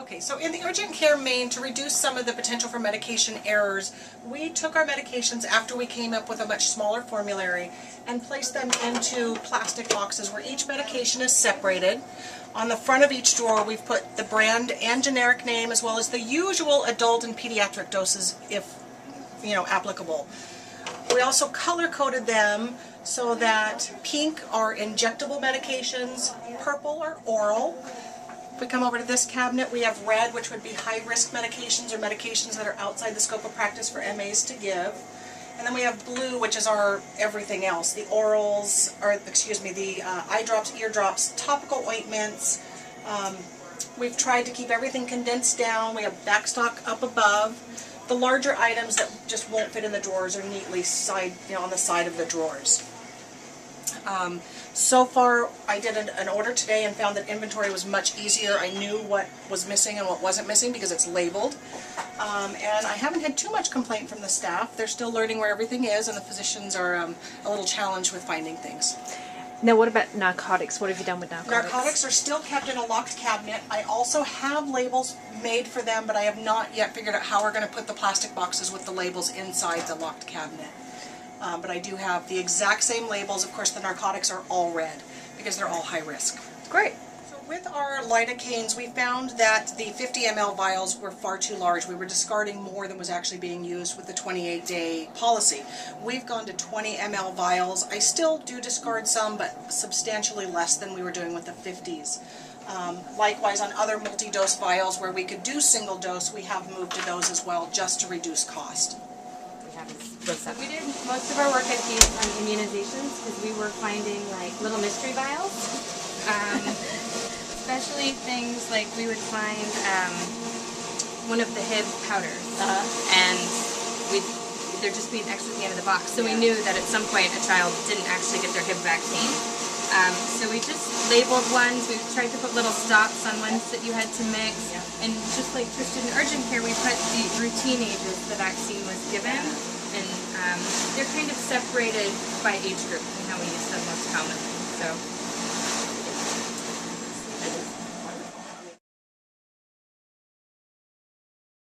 Okay, so in the urgent care main, to reduce some of the potential for medication errors, we took our medications after we came up with a much smaller formulary and placed them into plastic boxes where each medication is separated. On the front of each drawer, we've put the brand and generic name as well as the usual adult and pediatric doses if, applicable. We also color-coded them so that pink are injectable medications, purple are oral. If we come over to this cabinet, we have red, which would be high-risk medications or medications that are outside the scope of practice for MAs to give. And then we have blue, which is our everything else, the orals, the eye drops, ear drops, topical ointments. We've tried to keep everything condensed down. We have backstock up above. The larger items that just won't fit in the drawers are neatly on the side of the drawers. So far, I did an order today and found that inventory was much easier. I knew what was missing and what wasn't missing because it's labeled. And I haven't had too much complaint from the staff. They're still learning where everything is, and the physicians are a little challenged with finding things. Now, what about narcotics? What have you done with narcotics? Narcotics are still kept in a locked cabinet. I also have labels made for them, but I have not yet figured out how we're going to put the plastic boxes with the labels inside the locked cabinet. But I do have the exact same labels. Of course, the narcotics are all red because they're all high risk. Great. So with our lidocaines, we found that the 50 ml vials were far too large. We were discarding more than was actually being used with the 28-day policy. We've gone to 20 ml vials. I still do discard some, but substantially less than we were doing with the 50s. Likewise, on other multi-dose vials where we could do single dose, we have moved to those as well just to reduce cost. We did most of our work at these on immunizations because we were finding like little mystery vials. Especially things like we would find one of the Hib powders, and there'd just be an X at the end of the box. So we knew that at some point a child didn't actually get their Hib vaccine. So we just labeled ones. We tried to put little stops on ones that you had to mix. And just like Tristan in urgent care, we put the routine ages the vaccine was given. And they're kind of separated by age group and how we use them most commonly. So